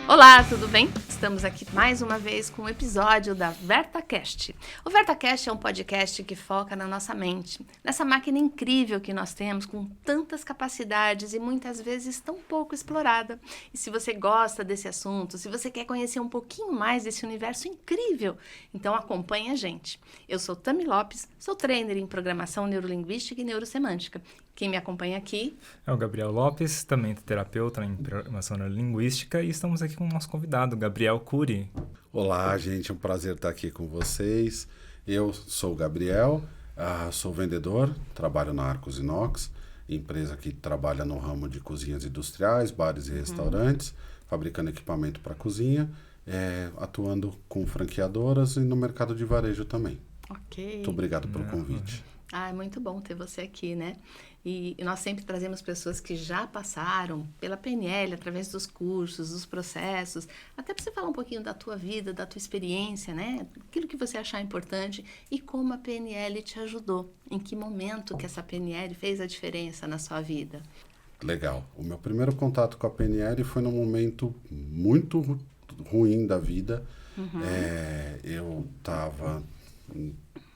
Olá, tudo bem? Estamos aqui mais uma vez com um episódio da VertaCast. O VertaCast é um podcast que foca na nossa mente, nessa máquina incrível que nós temos com tantas capacidades e muitas vezes tão pouco explorada. E se você gosta desse assunto, se você quer conhecer um pouquinho mais desse universo incrível, então acompanhe a gente. Eu sou Tami Lopes, sou trainer em programação neurolinguística e neurosemântica. Quem me acompanha aqui é o Gabriel Lopes, também terapeuta em programação neurolinguística, e estamos aqui com o nosso convidado, Gabriel Cury. Olá, gente, é um prazer estar aqui com vocês. Eu sou o Gabriel, sou vendedor, trabalho na Arcos Inox, empresa que trabalha no ramo de cozinhas industriais, bares e restaurantes, fabricando equipamento para cozinha, atuando com franqueadoras e no mercado de varejo também. Ok. Muito obrigado pelo convite. É muito bom ter você aqui, né? E nós sempre trazemos pessoas que já passaram pela PNL, através dos cursos, dos processos, até para você falar um pouquinho da tua vida, da tua experiência, né? Aquilo que você achar importante e como a PNL te ajudou. Em que momento que essa PNL fez a diferença na sua vida? Legal. O meu primeiro contato com a PNL foi num momento muito ruim da vida. Eu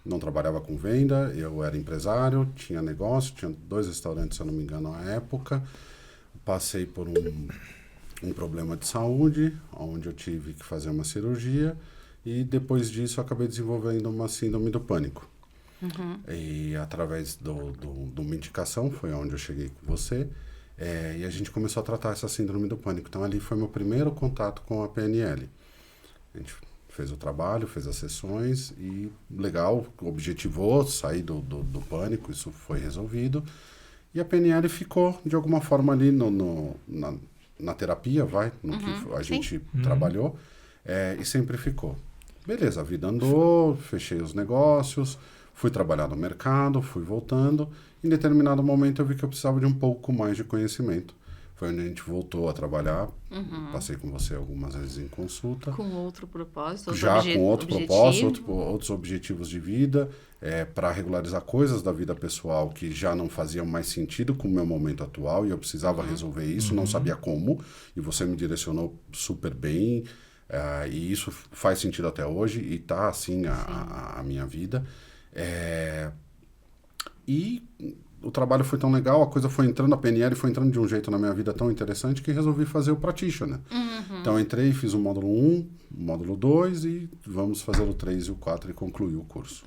não trabalhava com venda, eu era empresário, tinha negócio, tinha 2 restaurantes, se eu não me engano, na época. Passei por um problema de saúde, onde eu tive que fazer uma cirurgia, e depois disso eu acabei desenvolvendo uma síndrome do pânico. E através de uma indicação, foi onde eu cheguei com você, e a gente começou a tratar essa síndrome do pânico. Então ali foi meu primeiro contato com a PNL. A gente fez o trabalho, fez as sessões e legal, objetivou sair do pânico, isso foi resolvido. E a PNL ficou, de alguma forma, ali na terapia, no que a gente trabalhou, e sempre ficou. Beleza, a vida andou, fechei os negócios, fui trabalhar no mercado, fui voltando. Em determinado momento eu vi que eu precisava de um pouco mais de conhecimento. Foi onde a gente voltou a trabalhar. Passei com você algumas vezes em consulta. Com outro propósito? Com outro propósito, outros objetivos de vida, para regularizar coisas da vida pessoal que já não faziam mais sentido com o meu momento atual e eu precisava resolver isso, não sabia como, e você me direcionou super bem, e isso faz sentido até hoje, e tá assim a minha vida. E o trabalho foi tão legal, a coisa foi entrando, a PNL foi entrando de um jeito na minha vida tão interessante que resolvi fazer o Practitioner. Então entrei, fiz o módulo 1, o módulo 2 e vamos fazer o 3 e o 4 e concluir o curso.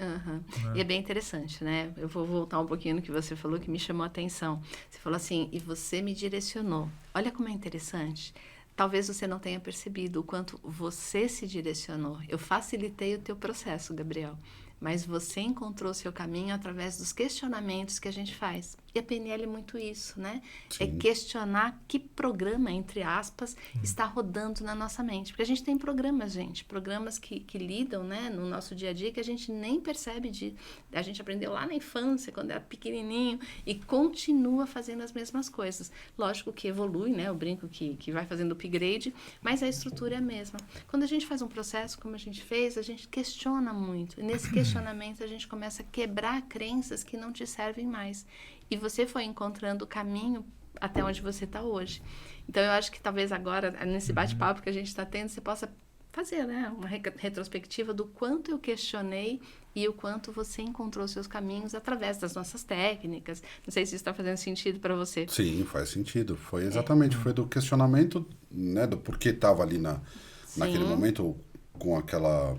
E é bem interessante, né? Eu vou voltar um pouquinho no que você falou, que me chamou a atenção. Você falou assim, e você me direcionou. Olha como é interessante. Talvez você não tenha percebido o quanto você se direcionou. Eu facilitei o teu processo, Gabriel. Mas você encontrou seu caminho através dos questionamentos que a gente faz. E a PNL é muito isso, né? Sim. É questionar que programa, entre aspas, está rodando na nossa mente. Porque a gente tem programas, gente. Programas que lidam, né, no nosso dia a dia que a gente nem percebe a gente aprendeu lá na infância, quando era pequenininho, e continua fazendo as mesmas coisas. Lógico que evolui, né? Eu brinco que vai fazendo upgrade, mas a estrutura é a mesma. Quando a gente faz um processo como a gente fez, a gente questiona muito. E nesse questionamento a gente começa a quebrar crenças que não te servem mais. E você foi encontrando o caminho até onde você está hoje. Então, eu acho que talvez agora, nesse bate-papo que a gente está tendo, você possa fazer, né, uma retrospectiva do quanto eu questionei e o quanto você encontrou seus caminhos através das nossas técnicas. Não sei se isso está fazendo sentido para você. Sim, faz sentido. Foi exatamente, foi do questionamento, né, do porquê estava ali naquele momento com aquela...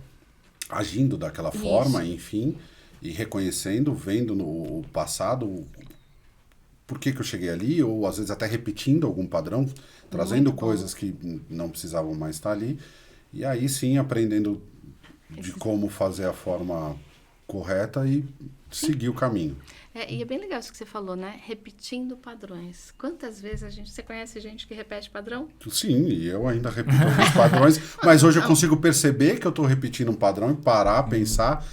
agindo daquela forma, enfim, e reconhecendo, vendo no passado por que eu cheguei ali, ou às vezes até repetindo algum padrão, trazendo coisas que não precisavam mais estar ali, e aí sim aprendendo de como fazer a forma correta e seguir o caminho. E é bem legal isso que você falou, né? Repetindo padrões. Quantas vezes você conhece gente que repete padrão? Sim, e eu ainda repito alguns padrões, mas hoje eu consigo perceber que eu estou repetindo um padrão e parar, pensar,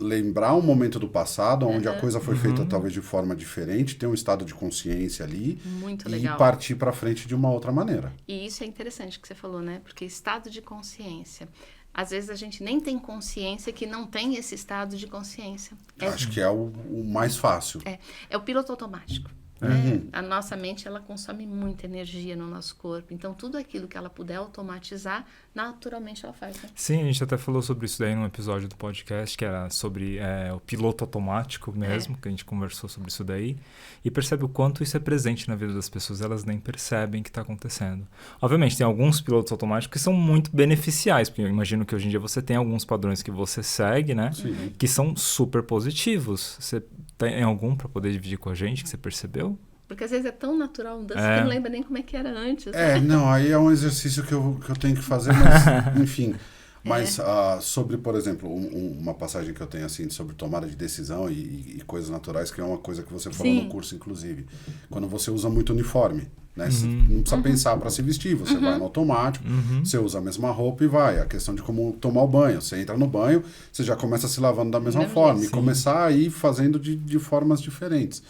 lembrar um momento do passado, onde a coisa foi feita talvez de forma diferente, ter um estado de consciência ali Muito e legal. partir para frente de uma outra maneira. E isso é interessante que você falou, né? Porque estado de consciência. Às vezes a gente nem tem consciência que não tem esse estado de consciência. Acho que é o mais fácil. É o piloto automático. Né? A nossa mente, ela consome muita energia no nosso corpo. Então, tudo aquilo que ela puder automatizar, naturalmente ela faz. Né? Sim, a gente até falou sobre isso daí num episódio do podcast, que era sobre o piloto automático mesmo, que a gente conversou sobre isso daí. E percebe o quanto isso é presente na vida das pessoas, elas nem percebem que está acontecendo. Obviamente, tem alguns pilotos automáticos que são muito beneficiais, porque eu imagino que hoje em dia você tem alguns padrões que você segue, né? Sim. Que são super positivos. Você tem algum para poder dividir com a gente que você percebeu? Porque às vezes é tão natural a mudança que não lembra nem como é que era antes. Não, aí é um exercício que eu tenho que fazer, mas enfim. Mas sobre, por exemplo, uma passagem que eu tenho assim sobre tomada de decisão e coisas naturais, que é uma coisa que você falou no curso, inclusive. Quando você usa muito uniforme, né? Você não precisa pensar para se vestir, você vai no automático, você usa a mesma roupa e vai. A questão de como tomar o banho. Você entra no banho, você já começa se lavando da mesma forma. E começar a ir fazendo de formas diferentes.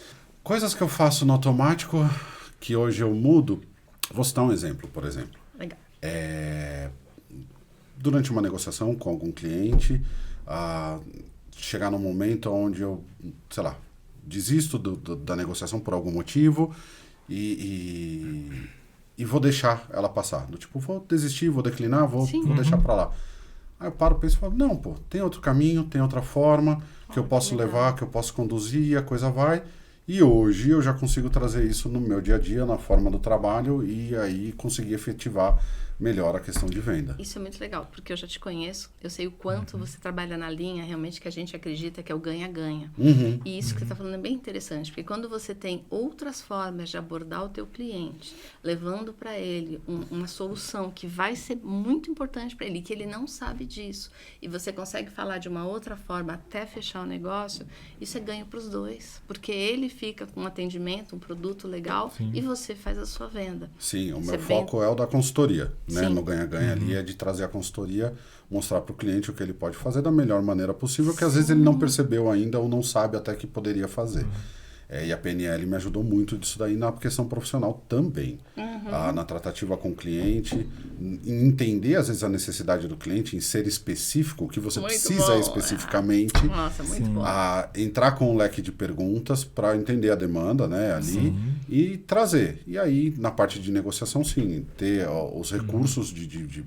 Coisas que eu faço no automático, que hoje eu mudo. Vou citar um exemplo, por exemplo. Legal. Durante uma negociação com algum cliente, chegar num momento onde eu, sei lá, desisto da negociação por algum motivo e vou deixar ela passar. Do tipo, vou desistir, vou declinar, vou deixar pra lá. Aí eu paro, penso e falo, não, pô, tem outro caminho, tem outra forma que eu posso levar, que eu posso conduzir e a coisa vai. E hoje eu já consigo trazer isso no meu dia a dia, na forma do trabalho e aí conseguir efetivar melhor a questão de venda. Isso é muito legal, porque eu já te conheço, eu sei o quanto você trabalha na linha realmente que a gente acredita que é o ganha-ganha. E isso que você está falando é bem interessante, porque quando você tem outras formas de abordar o teu cliente, levando para ele uma solução que vai ser muito importante para ele, que ele não sabe disso, e você consegue falar de uma outra forma até fechar o negócio, isso é ganho para os dois, porque ele fica com um atendimento, um produto legal, e você faz a sua venda. Sim, o meu foco é o da consultoria. Né, no ganha-ganha ali é de trazer a consultoria, mostrar para o cliente o que ele pode fazer da melhor maneira possível, que às vezes ele não percebeu ainda ou não sabe até que poderia fazer. E a PNL me ajudou muito disso daí na questão profissional também. Na tratativa com o cliente, em entender às vezes a necessidade do cliente, em ser específico, o que você muito precisa bom, especificamente. Nossa, muito bom. Entrar com um leque de perguntas para entender a demanda, né, ali e trazer. E aí, na parte de negociação, sim, ter os recursos de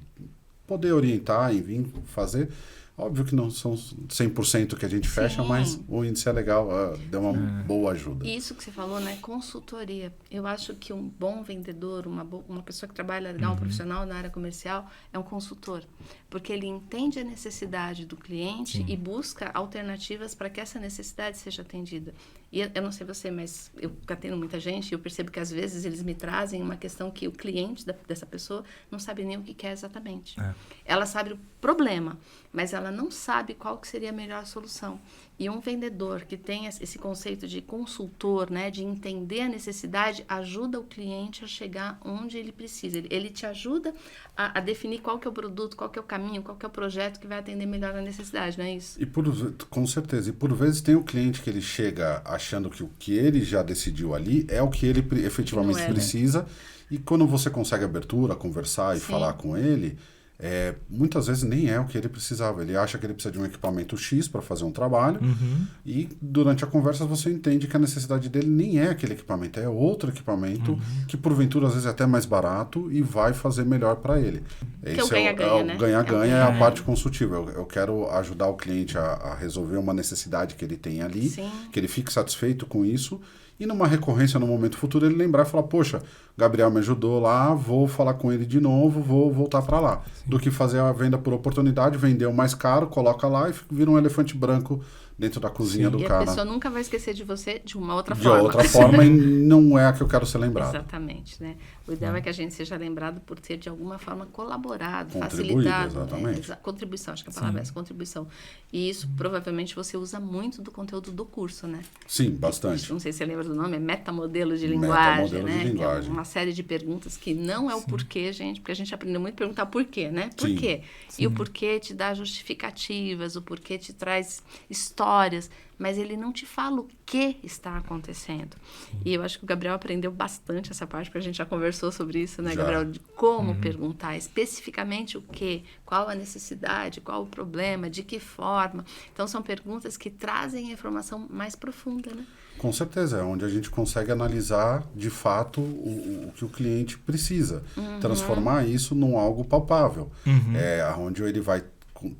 poder orientar e vir fazer. Óbvio que não são 100% que a gente fecha, mas o índice é legal, deu uma boa ajuda. Isso que você falou, né? Consultoria. Eu acho que um bom vendedor, uma pessoa que trabalha legal, um profissional na área comercial, é um consultor. Porque ele entende a necessidade do cliente e busca alternativas para que essa necessidade seja atendida. E eu não sei você, mas eu atendo muita gente e eu percebo que às vezes eles me trazem uma questão que o cliente dessa pessoa não sabe nem o que quer exatamente. Ela sabe o problema, mas ela não sabe qual que seria a melhor solução. E um vendedor que tem esse conceito de consultor, né, de entender a necessidade, ajuda o cliente a chegar onde ele precisa. Ele te ajuda a definir qual que é o produto, qual que é o caminho, qual que é o projeto que vai atender melhor a necessidade, não é isso? Com certeza. E por vezes tem o cliente que ele chega achando que o que ele já decidiu ali é o que ele efetivamente precisa. Né? E quando você consegue abertura, conversar e falar com ele... muitas vezes nem é o que ele precisava. Ele acha que ele precisa de um equipamento X para fazer um trabalho e durante a conversa você entende que a necessidade dele nem é aquele equipamento, é outro equipamento que porventura às vezes é até mais barato e vai fazer melhor para ele. Que esse ganha-ganha, né? O ganha-ganha é a parte consultiva. Eu quero ajudar o cliente a resolver uma necessidade que ele tem ali, que ele fique satisfeito com isso. E numa recorrência no momento futuro ele lembrar e falar, poxa, Gabriel me ajudou lá, vou falar com ele de novo, vou voltar para lá. Do que fazer a venda por oportunidade, vender o mais caro, coloca lá e vira um elefante branco dentro da cozinha do E cara. a pessoa nunca vai esquecer de você de uma outra De forma. outra forma, e não é a que eu quero ser lembrado. Exatamente, né? O ideal é que a gente seja lembrado por ter, de alguma forma, colaborado, Contribuído, facilitado. exatamente. Contribuição, acho que a palavra é essa, contribuição. E isso, provavelmente, você usa muito do conteúdo do curso, né? Sim, bastante. Não sei se você lembra do nome, é metamodelo de linguagem, Metamodelo de né? linguagem. Que é uma série de perguntas que não é o porquê, gente, porque a gente aprendeu muito a perguntar porquê, né? Por Sim. quê? E o porquê te dá justificativas, o porquê te traz histórias, mas ele não te fala o que está acontecendo. E eu acho que o Gabriel aprendeu bastante essa parte, porque a gente já conversou sobre isso, né, Já. Gabriel? De como perguntar especificamente o que, qual a necessidade, qual o problema, de que forma. Então, são perguntas que trazem a informação mais profunda, né? Com certeza, é onde a gente consegue analisar de fato o que o cliente precisa. Transformar isso num algo palpável. É onde ele vai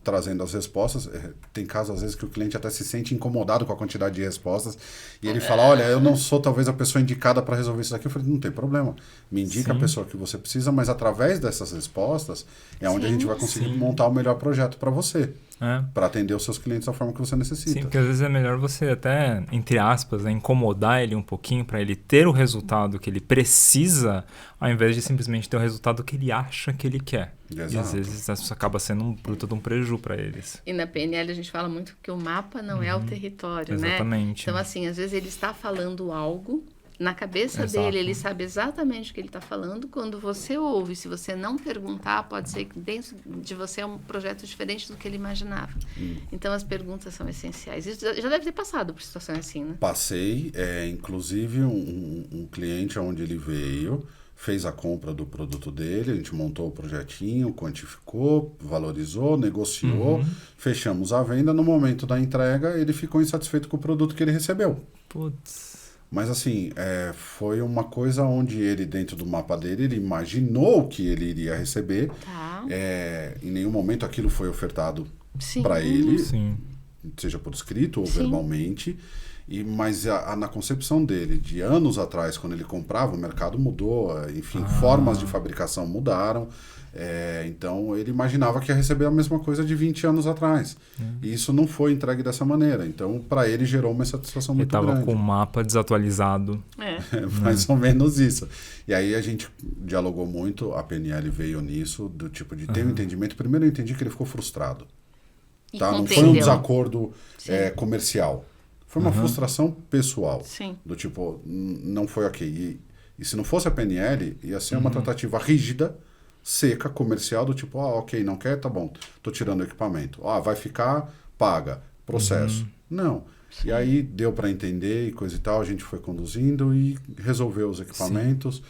trazendo as respostas. Tem casos, às vezes, que o cliente até se sente incomodado com a quantidade de respostas e ele fala, olha, eu não sou talvez a pessoa indicada para resolver isso daqui. Eu falei, não tem problema. Me indica a pessoa que você precisa, mas através dessas respostas é onde a gente vai conseguir montar o melhor projeto para você. Para atender os seus clientes da forma que você necessita. Sim, porque às vezes é melhor você até, entre aspas, né, incomodar ele um pouquinho para ele ter o resultado que ele precisa, ao invés de simplesmente ter o resultado que ele acha que ele quer. Exato. E às vezes isso acaba sendo um bruto de um preju para eles. E na PNL a gente fala muito que o mapa não é o território, né? Exatamente. Então, assim, às vezes ele está falando algo, na cabeça Exato. dele ele sabe exatamente o que ele está falando, quando você ouve, se você não perguntar, pode ser que dentro de você é um projeto diferente do que ele imaginava. Então, as perguntas são essenciais. Isso já deve ter passado por situações assim, né? Passei, inclusive um cliente onde ele veio, fez a compra do produto dele, a gente montou o projetinho, quantificou, valorizou, negociou, fechamos a venda. No momento da entrega, ele ficou insatisfeito com o produto que ele recebeu. Putz. Mas assim, foi uma coisa onde ele, dentro do mapa dele, ele imaginou que ele iria receber. Tá. Em nenhum momento aquilo foi ofertado Sim. para ele, Sim. seja por escrito ou Sim. verbalmente. Mas na concepção dele, de anos atrás, quando ele comprava, o mercado mudou, enfim, formas de fabricação mudaram. Então, ele imaginava que ia receber a mesma coisa de 20 anos atrás. E isso não foi entregue dessa maneira. Então, para ele, gerou uma insatisfação Ele muito estava grande. com o mapa desatualizado. Mais ou menos isso. E aí a gente dialogou muito, a PNL veio nisso, do tipo de ter um entendimento. Primeiro eu entendi que ele ficou frustrado. E Tá? Não foi um compreendeu. desacordo comercial. Foi uma frustração pessoal. Sim. Do tipo, não foi ok. E se não fosse a PNL, ia ser uma tratativa rígida, seca, comercial, do tipo, ok, não quer, tá bom, tô tirando o equipamento. Vai ficar, paga, processo. Não. Sim. E aí deu para entender e coisa e tal, a gente foi conduzindo e resolveu os equipamentos.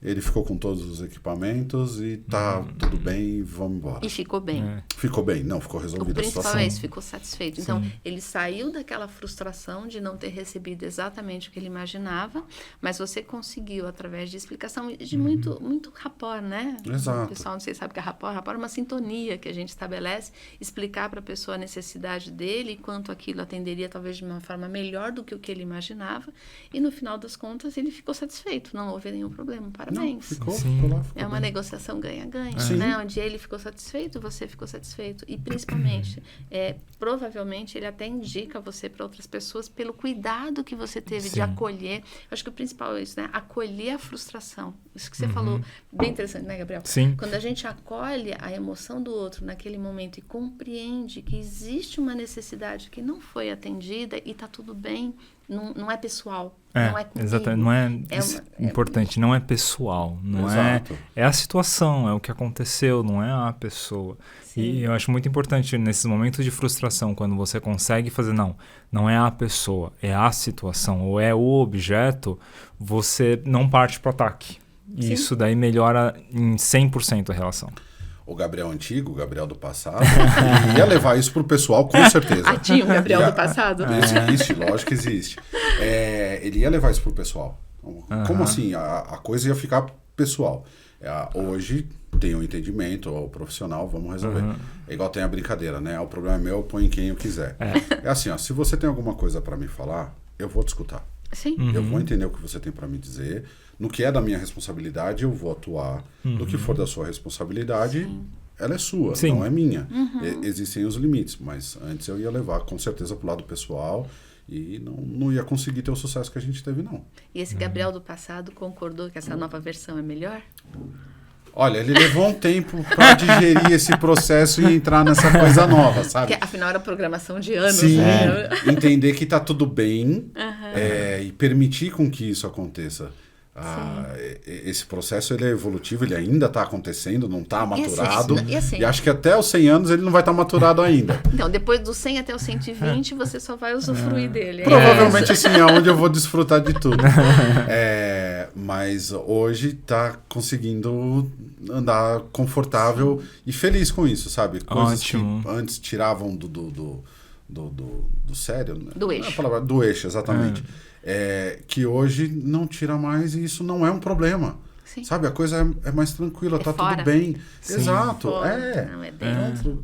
Ele ficou com todos os equipamentos e tá tudo bem, vamos embora. E ficou bem. Ficou bem, não, ficou O resolvida a principal situação. é isso, ficou satisfeito. Então, ele saiu daquela frustração de não ter recebido exatamente o que ele imaginava, mas você conseguiu, através de explicação e de muito rapport, né? Exato. O pessoal não sei se sabe o que é rapport. Rapport é uma sintonia que a gente estabelece, explicar para a pessoa a necessidade dele e quanto aquilo atenderia talvez de uma forma melhor do que o que ele imaginava. E no final das contas, ele ficou satisfeito, não houve nenhum problema. Não, Parabéns. ficou Sim. lá, ficou É uma bem. negociação ganha-ganha, Sim. né? Onde ele ficou satisfeito, você ficou satisfeito. E principalmente, provavelmente ele até indica você para outras pessoas pelo cuidado que você teve de Sim. acolher. Acho que o principal é isso, né? Acolher a frustração. Isso que você falou, bem interessante, né, Gabriel? Sim. Quando a gente acolhe a emoção do outro naquele momento e compreende que existe uma necessidade que não foi atendida e tá tudo bem, não é pessoal. Não é comigo. Exatamente. Não é, É importante, não é pessoal. Não Exato. é a situação, é o que aconteceu, não é a pessoa. Sim. E eu acho muito importante nesses momentos de frustração, quando você consegue fazer, não é a pessoa, é a situação, ou é o objeto, você não parte para o ataque. E Sim. isso daí melhora em 100% a relação. O Gabriel antigo, o Gabriel do passado, ia levar isso pro pessoal, com certeza. Tinha o Gabriel do passado? Existe, lógico que existe. Ele ia levar isso pro pessoal. Como assim? A coisa ia ficar pessoal. Hoje tem um entendimento, o profissional, vamos resolver. É igual tem a brincadeira, né? O problema é meu, eu ponho quem eu quiser. É assim, se você tem alguma coisa para me falar, eu vou te escutar. Sim. Eu vou entender o que você tem para me dizer. No que é da minha responsabilidade, eu vou atuar. No que for da sua responsabilidade, ela é sua, Sim. não é minha. Existem os limites, mas antes eu ia levar com certeza pro lado pessoal e não ia conseguir ter o sucesso que a gente teve, não. E esse Gabriel do passado concordou que essa nova versão é melhor? Olha, ele levou um tempo para digerir esse processo e entrar nessa coisa nova, sabe? Porque afinal era programação de anos, Sim, né? entender que tá tudo bem e permitir com que isso aconteça. Esse processo ele é evolutivo, ele ainda está acontecendo, não está maturado. E acho que até os 100 anos ele não vai estar maturado ainda. Então, depois dos 100 até os 120, você só vai usufruir dele. Provavelmente assim, é onde eu vou desfrutar de tudo. Mas hoje está conseguindo andar confortável e feliz com isso, sabe? Coisas Ótimo. que antes tiravam do sério, né? Do eixo. A palavra, do eixo, exatamente. Que hoje não tira mais e isso não é um problema. Sim. Sabe, a coisa é mais tranquila, tá fora. tudo bem. Sim. Exato. Não, é dentro.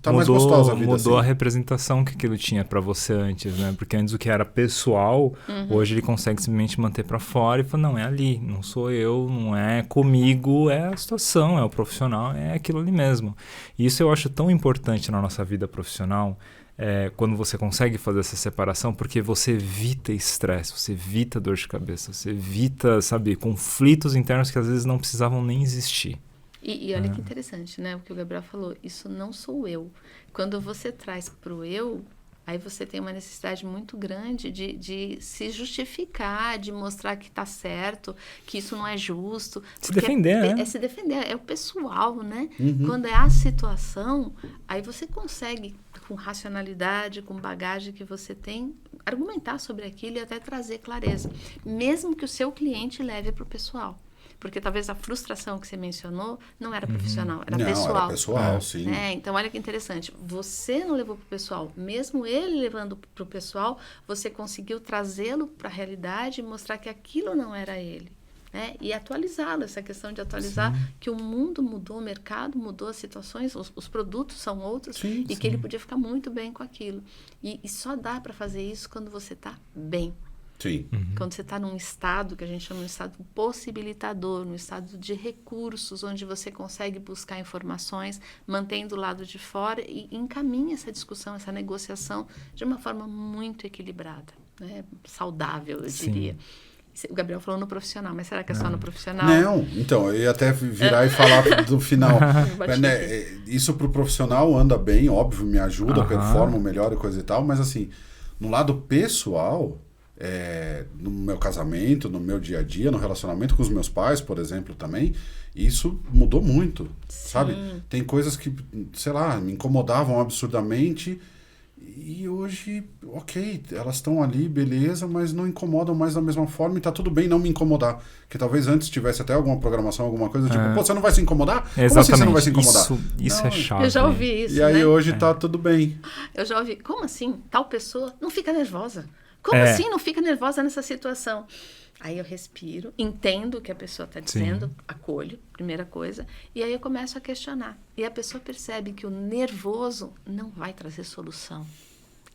Tá mais gostosa a vida. Mudou assim. a representação que aquilo tinha pra você antes, né? Porque antes o que era pessoal, hoje ele consegue simplesmente manter pra fora e falar, não, é ali, não sou eu, não é comigo, é a situação, é o profissional, é aquilo ali mesmo. E isso eu acho tão importante na nossa vida profissional, quando você consegue fazer essa separação, porque você evita estresse, você evita dor de cabeça, você evita, sabe, conflitos internos que às vezes não precisavam nem existir. E olha que interessante, né? O que o Gabriel falou, isso não sou eu. Quando você traz pro eu, aí você tem uma necessidade muito grande de se justificar, de mostrar que tá certo, que isso não é justo. Se defender, né? É se defender, é o pessoal, né? Quando é a situação, aí você consegue, com racionalidade, com bagagem que você tem, argumentar sobre aquilo e até trazer clareza. Mesmo que o seu cliente leve para o pessoal. Porque talvez a frustração que você mencionou não era profissional, era pessoal. Era pessoal, sim. Então, olha que interessante. Você não levou para o pessoal. Mesmo ele levando para o pessoal, você conseguiu trazê-lo para a realidade e mostrar que aquilo não era ele. Né? E atualizá-lo, essa questão de atualizar, que o mundo mudou, o mercado mudou, as situações, os produtos são outros, que ele podia ficar muito bem com aquilo. E só dá para fazer isso quando você está bem. Sim. Quando você está num estado, que a gente chama de estado possibilitador, num estado de recursos, onde você consegue buscar informações, mantendo o lado de fora e encaminha essa discussão, essa negociação de uma forma muito equilibrada, né? Saudável, eu diria. O Gabriel falou no profissional, mas será que é só no profissional? Não, então, eu ia até virar e falar do final. Isso pro profissional anda bem, óbvio, me ajuda, performa melhor e coisa e tal, mas assim, no lado pessoal, no meu casamento, no meu dia a dia, no relacionamento com os meus pais, por exemplo, também, isso mudou muito, sabe? Tem coisas que, sei lá, me incomodavam absurdamente. E hoje, ok, elas estão ali, beleza, mas não incomodam mais da mesma forma e tá tudo bem não me incomodar. Que talvez antes tivesse até alguma programação, alguma coisa, tipo, pô, você não vai se incomodar? Exatamente. Como assim você não vai se incomodar? Isso não, é chato. Eu já ouvi isso, E aí né? hoje tá tudo bem. Eu já ouvi, como assim? Tal pessoa não fica nervosa. Como assim não fica nervosa nessa situação? Aí eu respiro, entendo o que a pessoa está dizendo, acolho, primeira coisa, e aí eu começo a questionar. E a pessoa percebe que o nervoso não vai trazer solução.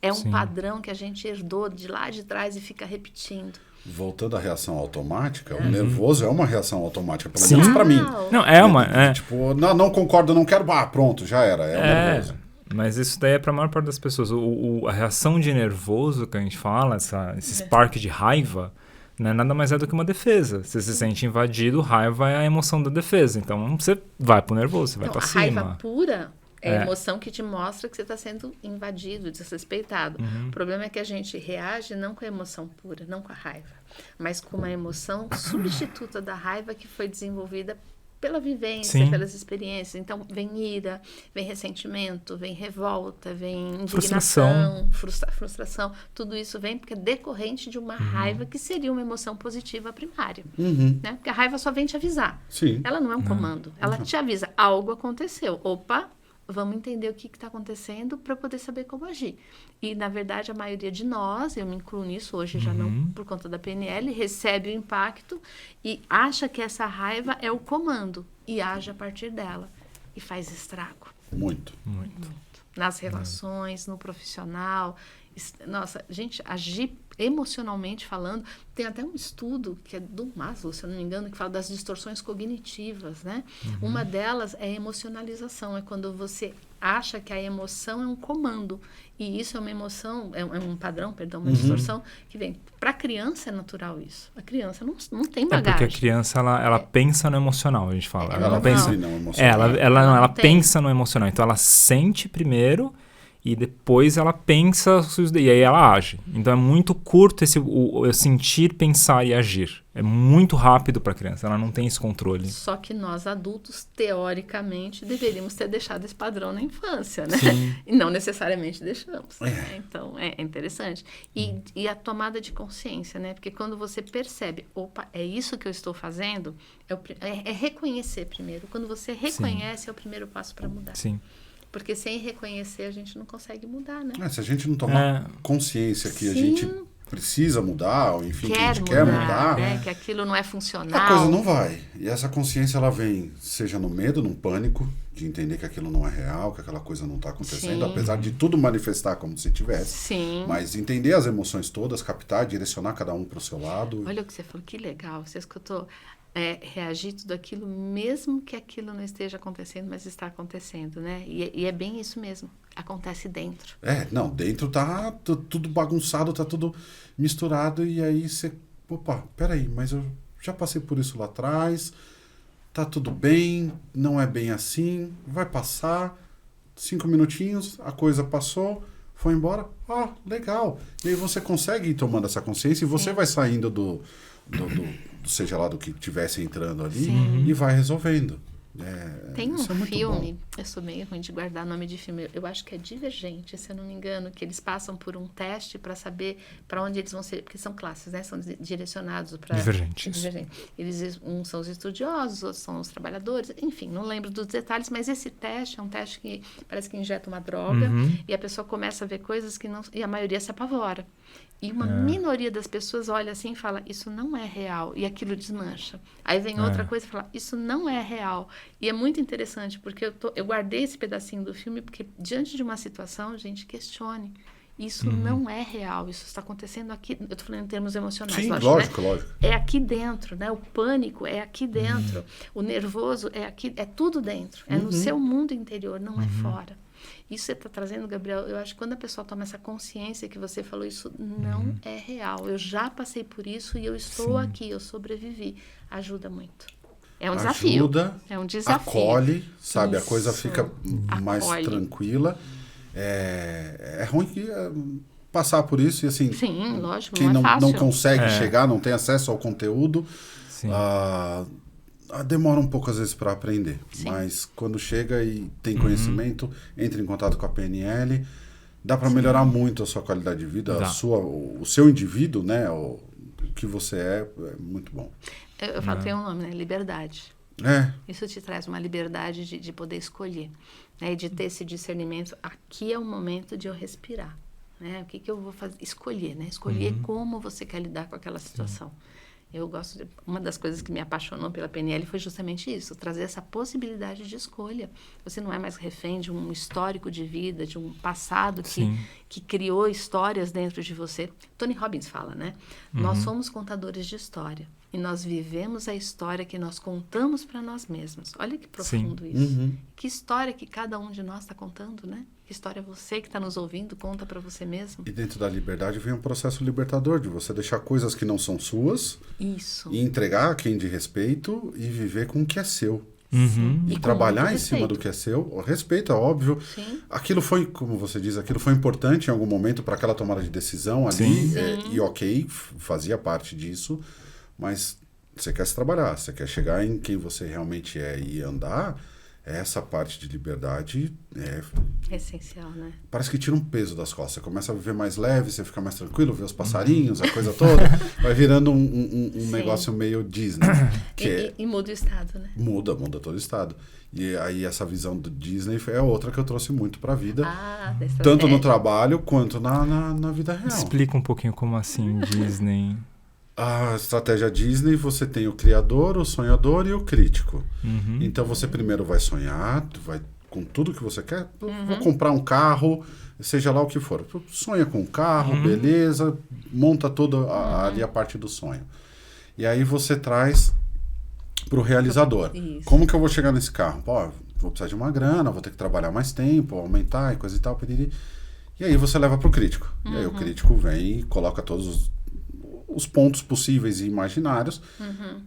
É um padrão que a gente herdou de lá de trás e fica repetindo. Voltando à reação automática, o nervoso é uma reação automática, pelo menos pra mim. Não, é uma... Tipo, não concordo, não quero, pronto, já era, o nervoso. Mas isso daí é para a maior parte das pessoas. A reação de nervoso que a gente fala, esse spark de raiva, né, nada mais é do que uma defesa. Você se sente invadido, raiva é a emoção da defesa. Então você vai pro nervoso, você vai para cima. A raiva pura é a emoção que te mostra que você está sendo invadido, desrespeitado. O problema é que a gente reage não com a emoção pura, não com a raiva, mas com uma emoção substituta da raiva que foi desenvolvida pela vivência, pelas experiências. Então, vem ira, vem ressentimento, vem revolta, vem indignação, frustração. Tudo isso vem porque é decorrente de uma raiva que seria uma emoção positiva primária. Né? Porque a raiva só vem te avisar. Sim. Ela não é um comando. Ela te avisa, algo aconteceu. Opa, vamos entender o que está acontecendo para poder saber como agir. E, na verdade, a maioria de nós, eu me incluo nisso hoje, já não por conta da PNL, recebe o impacto e acha que essa raiva é o comando e age a partir dela. E faz estrago. Muito. Nas relações, no profissional. Nossa, gente, agir emocionalmente falando. Tem até um estudo que é do Maslow, se eu não me engano, que fala das distorções cognitivas, né? Uma delas é a emocionalização, é quando você acha que a emoção é um comando. E isso é uma emoção, é um padrão, perdão, uma distorção que vem. Para a criança é natural isso. A criança não tem bagagem. Porque a criança, ela pensa no emocional, a gente fala. Ela Não pensa... não emocional. Ela pensa no emocional. Então, ela sente primeiro e depois ela pensa e aí ela age. Então, é muito curto o sentir, pensar e agir. É muito rápido para a criança. Ela não tem esse controle. Só que nós, adultos, teoricamente, deveríamos ter deixado esse padrão na infância, né? Sim. E não necessariamente deixamos. Né? Então, é interessante. E a tomada de consciência, né? Porque quando você percebe, opa, é isso que eu estou fazendo, é reconhecer primeiro. Quando você reconhece, é o primeiro passo para mudar. Sim. Porque sem reconhecer, a gente não consegue mudar, né? Se a gente não tomar consciência que a gente precisa mudar, ou enfim, que a gente quer mudar, né? Que aquilo não é funcional. A coisa não vai. E essa consciência, ela vem, seja no medo, no pânico, de entender que aquilo não é real, que aquela coisa não está acontecendo, apesar de tudo manifestar como se tivesse. Sim. Mas entender as emoções todas, captar, direcionar cada um para o seu lado. Olha o que você falou, que legal. Você escutou reagir tudo aquilo, mesmo que aquilo não esteja acontecendo, mas está acontecendo, né? E é bem isso mesmo. Acontece dentro. Dentro tá tudo bagunçado, tá tudo misturado, e aí você... Opa, peraí, mas eu já passei por isso lá atrás, tá tudo bem, não é bem assim, vai passar, 5 minutinhos, a coisa passou, foi embora, legal. E aí você consegue ir tomando essa consciência e você vai saindo do seja lá do que estivesse entrando ali e vai resolvendo. Tem um filme, eu sou meio ruim de guardar nome de filme, eu acho que é Divergente, se eu não me engano, que eles passam por um teste para saber para onde eles vão ser, porque são classes, né? São direcionados para... Divergentes. Uns são os estudiosos, outros são os trabalhadores, enfim, não lembro dos detalhes, mas esse teste é um teste que parece que injeta uma droga e a pessoa começa a ver coisas que não... E a maioria se apavora. E uma minoria das pessoas olha assim e fala, isso não é real, e aquilo desmancha. Aí vem outra coisa e fala, isso não é real. E é muito interessante, porque eu guardei esse pedacinho do filme, porque diante de uma situação, gente, questione. Isso não é real, isso está acontecendo aqui. Eu estou falando em termos emocionais. Sim, lógico. Lógico. É aqui dentro, né? O pânico é aqui dentro. O nervoso é aqui, é tudo dentro. É no seu mundo interior, não é fora. Isso você está trazendo, Gabriel, eu acho que quando a pessoa toma essa consciência que você falou, isso não é real. Eu já passei por isso e eu estou aqui, eu sobrevivi. Ajuda muito. É um desafio. É um desafio. Acolhe, sabe? Isso. A coisa fica mais tranquila. É ruim que passar por isso e assim... Sim, lógico, quem não é fácil. não consegue chegar, não tem acesso ao conteúdo... demora um pouco às vezes para aprender, mas quando chega e tem conhecimento, entra em contato com a PNL, dá para melhorar muito a sua qualidade de vida, o seu indivíduo, né, o que você é muito bom. Eu falo, tem um nome, né, liberdade. Isso te traz uma liberdade de poder escolher, né, de ter esse discernimento, aqui é o momento de eu respirar, né, o que eu vou fazer, escolher, né, escolher como você quer lidar com aquela situação. Eu gosto uma das coisas que me apaixonou pela PNL foi justamente isso, trazer essa possibilidade de escolha. Você não é mais refém de um histórico de vida, de um passado que criou histórias dentro de você. Tony Robbins fala, né? Nós somos contadores de história e nós vivemos a história que nós contamos para nós mesmos. Olha que profundo isso. Que história que cada um de nós está contando, né? Que história você que está nos ouvindo conta para você mesmo. E dentro da liberdade vem um processo libertador de você deixar coisas que não são suas e entregar a quem de respeito e viver com o que é seu. E trabalhar em cima do que é seu. O respeito, é óbvio. Aquilo foi, como você diz, aquilo foi importante em algum momento para aquela tomada de decisão ali. E ok, fazia parte disso. Mas você quer se trabalhar, você quer chegar em quem você realmente é e andar... Essa parte de liberdade é essencial, né? Parece que tira um peso das costas. Você começa a viver mais leve, você fica mais tranquilo, vê os passarinhos, a coisa toda. Vai virando um negócio meio Disney. E muda o estado, né? Muda todo o estado. E aí essa visão do Disney é outra que eu trouxe muito para a vida. Tanto no trabalho quanto na vida real. Explica um pouquinho como assim Disney... A estratégia Disney, você tem o criador, o sonhador e o crítico. Então você primeiro vai sonhar, vai com tudo que você quer. Vou comprar um carro, seja lá o que for. Sonha com um carro, beleza, monta toda ali a parte do sonho. E aí você traz para o realizador. Isso. Como que eu vou chegar nesse carro? Pô, vou precisar de uma grana, vou ter que trabalhar mais tempo, aumentar e coisa e tal. E aí você leva para o crítico. E aí o crítico vem e coloca todos os pontos possíveis e imaginários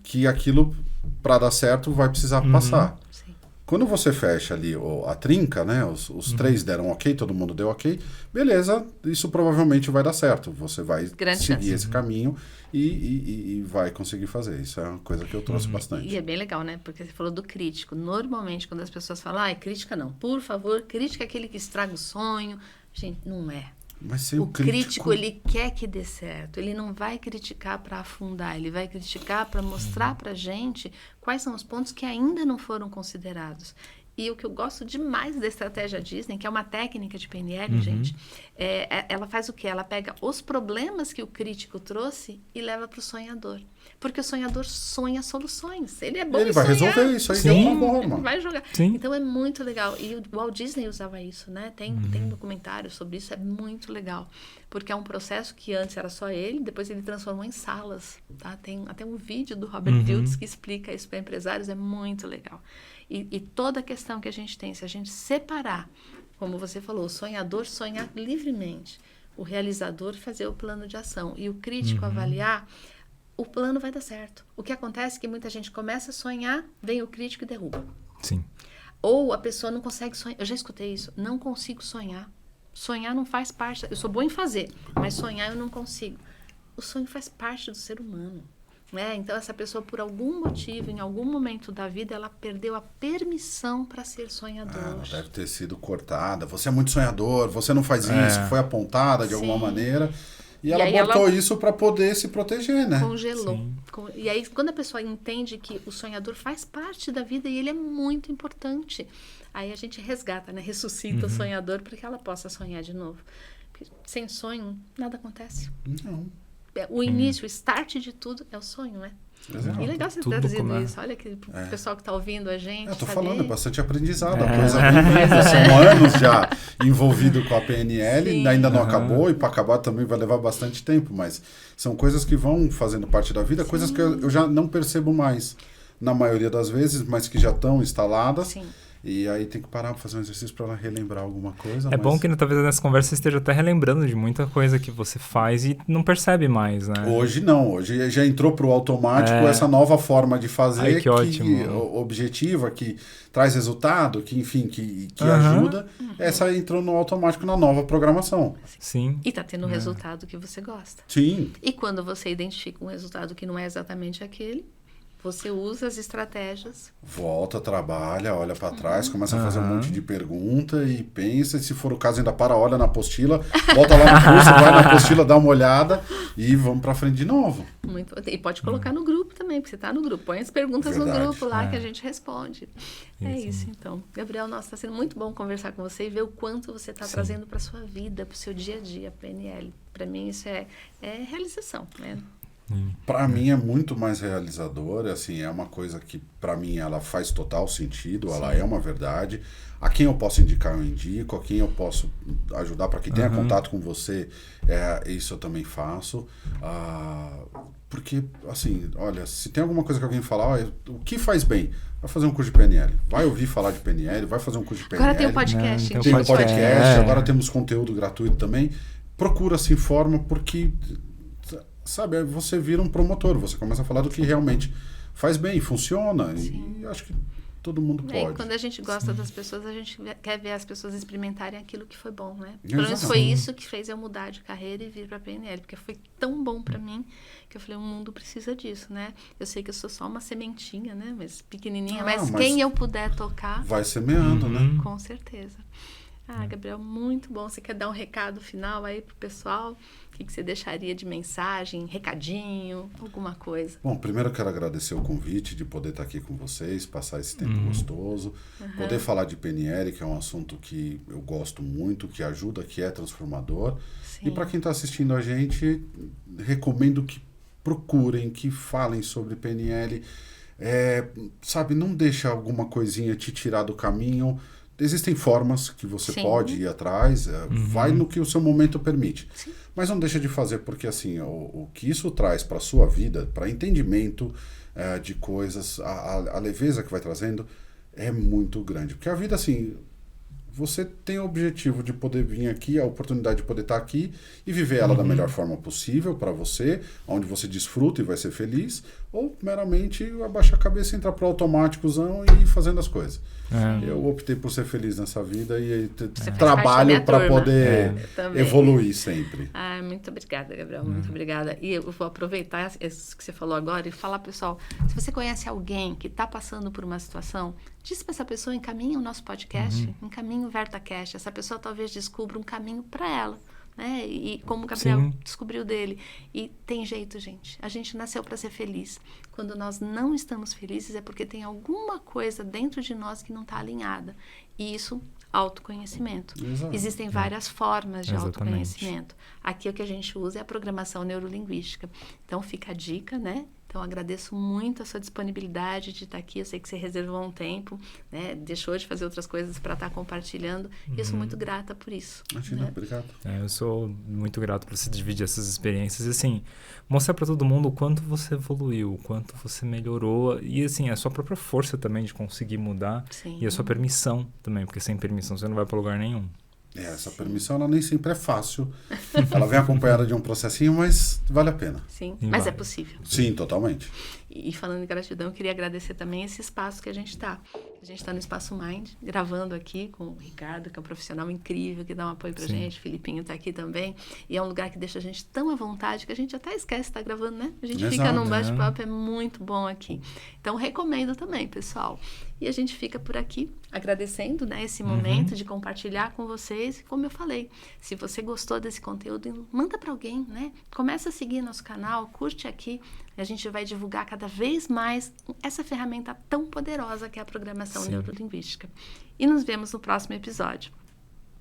que aquilo, para dar certo, vai precisar passar. Sim. Quando você fecha ali a trinca, né, os 3 deram ok, todo mundo deu ok, beleza, isso provavelmente vai dar certo. Você vai seguir esse caminho e vai conseguir fazer. Isso é uma coisa que eu trouxe bastante. E é bem legal, né? Porque você falou do crítico. Normalmente, quando as pessoas falam, crítica não, por favor, crítica é aquele que estraga o sonho. Gente, não é. Mas sem O crítico, ele quer que dê certo. Ele não vai criticar para afundar, ele vai criticar para mostrar para a gente quais são os pontos que ainda não foram considerados. E o que eu gosto demais da estratégia Disney, que é uma técnica de PNL, gente, ela faz o quê? Ela pega os problemas que o crítico trouxe e leva para o sonhador. Porque o sonhador sonha soluções. Ele é bom Ele em vai sonhar. resolver isso aí Sim, de alguma forma. ele vai jogar. Sim. Então é muito legal. E o Walt Disney usava isso, né? Tem um documentário sobre isso, é muito legal. Porque é um processo que antes era só ele, depois ele transformou em salas. Tá? Tem até um vídeo do Robert Fields que explica isso para empresários, é muito legal. E toda a questão que a gente tem, se a gente separar, como você falou, o sonhador sonhar livremente, o realizador fazer o plano de ação e o crítico avaliar, o plano vai dar certo. O que acontece é que muita gente começa a sonhar, vem o crítico e derruba. Sim. Ou a pessoa não consegue sonhar. Eu já escutei isso. Não consigo sonhar. Sonhar não faz parte. Eu sou boa em fazer, mas sonhar eu não consigo. O sonho faz parte do ser humano. Né? Então, essa pessoa, por algum motivo, em algum momento da vida, ela perdeu a permissão para ser sonhador. Ela deve ter sido cortada. Você é muito sonhador, você não faz isso, foi apontada de alguma maneira. E ela botou isso para poder se proteger, né? Congelou. E aí, quando a pessoa entende que o sonhador faz parte da vida e ele é muito importante, aí a gente resgata, né? Ressuscita o sonhador para que ela possa sonhar de novo. Porque sem sonho, nada acontece. Não. O início, o start de tudo é o sonho, né? Exato. E legal você ter trazido isso. Olha que o pessoal que está ouvindo a gente. Eu tô saber. falando, é bastante aprendizado. A coisa são anos já envolvido com a PNL, Sim. ainda não acabou, e para acabar também vai levar bastante tempo, mas são coisas que vão fazendo parte da vida, coisas que eu já não percebo mais, na maioria das vezes, mas que já estão instaladas. Sim. E aí tem que parar para fazer um exercício para relembrar alguma coisa. É bom que talvez nessa conversa você esteja até relembrando de muita coisa que você faz e não percebe mais, né? Hoje não, hoje já entrou pro automático essa nova forma de fazer, que ótimo. Objetiva, que traz resultado, que enfim, que ajuda. Essa entrou no automático na nova programação. Sim. E tá tendo o resultado que você gosta. Sim. E quando você identifica um resultado que não é exatamente aquele, você usa as estratégias. Volta, trabalha, olha para trás, começa a fazer um monte de pergunta e pensa, e se for o caso ainda olha na apostila, volta lá no curso, vai na apostila, dá uma olhada e vamos para frente de novo. Muito, e pode colocar no grupo também, porque você está no grupo. Põe as perguntas no grupo lá que a gente responde. É isso, então. Gabriel, nossa, está sendo muito bom conversar com você e ver o quanto você está trazendo para sua vida, para o seu dia a dia, PNL. Para mim isso é realização, né? Para mim é muito mais realizador, assim, é uma coisa que para mim ela faz total sentido, ela é uma verdade. A quem eu posso indicar eu indico, a quem eu posso ajudar para que tenha contato com você, isso eu também faço. Porque, assim, olha, se tem alguma coisa que alguém falar, o que faz bem? Vai fazer um curso de PNL, vai ouvir falar de PNL, vai fazer um curso de PNL. Agora tem o podcast. Tem o podcast, agora temos conteúdo gratuito também. Procura, se informa, porque... Sabe, aí você vira um promotor, você começa a falar do que realmente faz bem, funciona, e acho que todo mundo pode. E quando a gente gosta das pessoas, a gente quer ver as pessoas experimentarem aquilo que foi bom, né? Pelo menos foi isso que fez eu mudar de carreira e vir para a PNL, porque foi tão bom para mim que eu falei, o mundo precisa disso, né? Eu sei que eu sou só uma sementinha, né? Mas pequenininha, mas quem eu puder tocar... Vai semeando, né? Com certeza. Gabriel, muito bom. Você quer dar um recado final aí pro pessoal? O que você deixaria de mensagem, recadinho, alguma coisa? Bom, primeiro eu quero agradecer o convite de poder estar aqui com vocês, passar esse tempo gostoso, poder falar de PNL, que é um assunto que eu gosto muito, que ajuda, que é transformador. Sim. E para quem está assistindo a gente, recomendo que procurem, que falem sobre PNL. Sabe, não deixa alguma coisinha te tirar do caminho. existem formas que você Sim. pode ir atrás, vai no que o seu momento permite. Sim. Mas não deixa de fazer, porque assim, o que isso traz para a sua vida, para entendimento de coisas, a leveza que vai trazendo é muito grande. Porque a vida, assim, você tem o objetivo de poder vir aqui, a oportunidade de poder estar aqui e viver ela da melhor forma possível para você, onde você desfruta e vai ser feliz, ou meramente abaixar a cabeça, entrar pro automáticozão e ir fazendo as coisas. Eu optei por ser feliz nessa vida e trabalho para poder evoluir sempre. Muito obrigada, Gabriel, muito obrigada. E eu vou aproveitar isso que você falou agora e falar, pessoal, se você conhece alguém que está passando por uma situação, diz para essa pessoa, encaminhe o nosso podcast, encaminhe o VertaCast, essa pessoa talvez descubra um caminho para ela. Né? E como o Gabriel descobriu dele. E tem jeito, gente. A gente nasceu para ser feliz. Quando nós não estamos felizes é porque tem alguma coisa dentro de nós que não está alinhada. E isso, autoconhecimento. Exato. Existem várias formas de autoconhecimento. Aqui o que a gente usa é a programação neurolinguística. Então fica a dica, né? Então, agradeço muito a sua disponibilidade de estar aqui. Eu sei que você reservou um tempo, né? Deixou de fazer outras coisas para estar compartilhando. E eu sou muito grata por isso. Imagina, né? Obrigado. Eu sou muito grato por você dividir essas experiências e, assim, mostrar para todo mundo o quanto você evoluiu, o quanto você melhorou. E, assim, a sua própria força também de conseguir mudar. Sim. E a sua permissão também, porque sem permissão você não vai para lugar nenhum. Essa permissão, ela nem sempre é fácil. Ela vem acompanhada de um processinho, mas vale a pena. Sim, E mas vai. é possível. Sim, totalmente. E falando em gratidão, eu queria agradecer também esse espaço que a gente está. A gente está no Espaço Mind, gravando aqui com o Ricardo, que é um profissional incrível, que dá um apoio pra gente. O Filipinho está aqui também. E é um lugar que deixa a gente tão à vontade que a gente até esquece de estar gravando, né? A gente fica num bate-papo, é muito bom aqui. Então, recomendo também, pessoal. E a gente fica por aqui agradecendo, né, esse momento de compartilhar com vocês. E como eu falei, se você gostou desse conteúdo, manda para alguém, né? Começa a seguir nosso canal, curte aqui. A gente vai divulgar cada vez mais essa ferramenta tão poderosa que é a programação neurolinguística. E nos vemos no próximo episódio.